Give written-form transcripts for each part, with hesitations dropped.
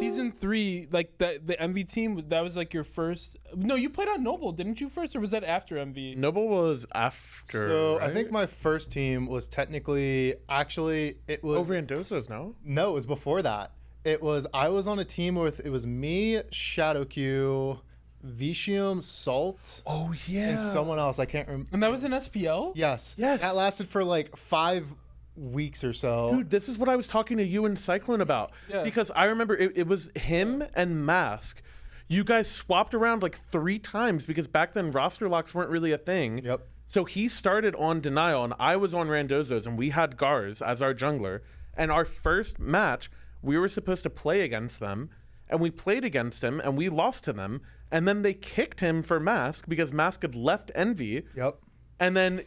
season 3, like the MV team, that was like your first. No, you played on Noble, didn't you first, or was that after MV? Noble was after. So right? I think my first team was technically it was Randozo's, no? No, it was before that. I was on a team it was me, Shadowq, Vicium, Salt, Oh yeah. and someone else. I can't remember. And that was an SPL? Yes. Yes. That lasted for like 5 weeks or so. Dude, this is what I was talking to you and Cyclone about. Yeah. Because I remember it was him and Mask. You guys swapped around like 3 times because back then roster locks weren't really a thing. Yep. So he started on Denial and I was on Randozo's and we had Gars as our jungler. And our first match, we were supposed to play against them. And we played against him and we lost to them. And then they kicked him for Mask because Mask had left Envy. Yep. And then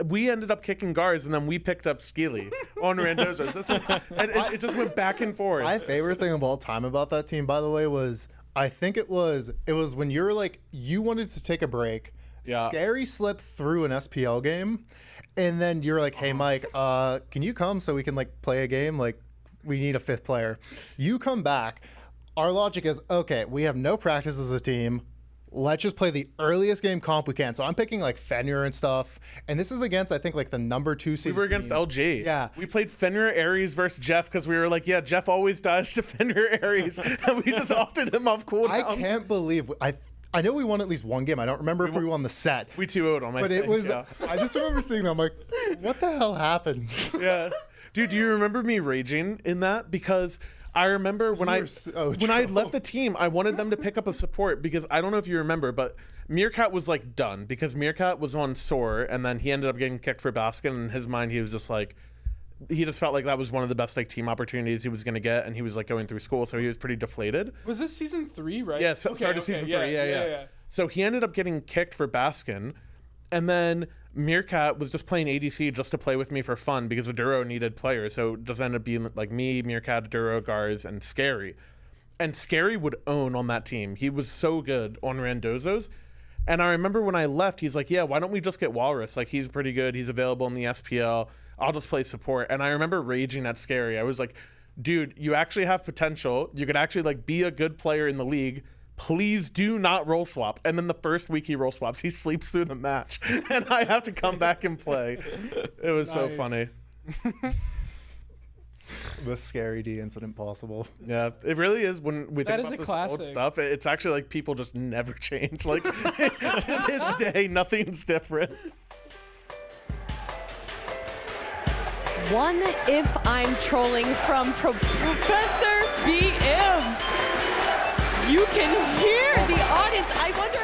we ended up kicking Gars, and then we picked up Skeele on Randozo's. And it just went back and forth. My favorite thing of all time about that team, by the way, was I think it was when you were like, you wanted to take a break. Yeah. Scary slipped through an SPL game, and then you're like, hey, Mike, can you come so we can like play a game? Like, we need a 5th player. You come back. Our logic is, okay, we have no practice as a team. Let's just play the earliest game comp we can. So I'm picking like Fenrir and stuff. And this is against, I think, like the number 2 seed. We were against LG. Yeah. We played Fenrir Ares versus Jeff because we were like, yeah, Jeff always dies to Fenrir Ares. And we just opted him off cooldown. I can't believe I know we won at least one game. I don't remember if we won the set. We 2-0'd him, But I it think, was, yeah. I just remember seeing that. I'm like, what the hell happened? Yeah. Dude, do you remember me raging in that? Because I remember when I had left the team, I wanted them to pick up a support because I don't know if you remember, but Meerkat was like done because Meerkat was on Soar and then he ended up getting kicked for Baskin. And in his mind, he was just like, he just felt like that was one of the best like team opportunities he was going to get. And he was like going through school. So he was pretty deflated. Was this season 3, right? Yeah, started season 3. Yeah. So he ended up getting kicked for Baskin. And then Meerkat was just playing ADC just to play with me for fun because Aduro needed players. So it just ended up being like me, Meerkat, Aduro, Gars, and Scary. And Scary would own on that team. He was so good on Randozo's. And I remember when I left, he's like, yeah, why don't we just get Walrus? Like, he's pretty good. He's available in the SPL. I'll just play support. And I remember raging at Scary. I was like, dude, you actually have potential. You could actually like be a good player in the league. Please do not roll swap. And then the first week he roll swaps, he sleeps through the match. And I have to come back and play. It was so funny. The Scary D incident possible. Yeah, it really is when we think about this old classic. stuff. It's actually like people just never change. Like to this day, nothing's different. One if I'm trolling from Professor BM. You can hear the audience. I wonder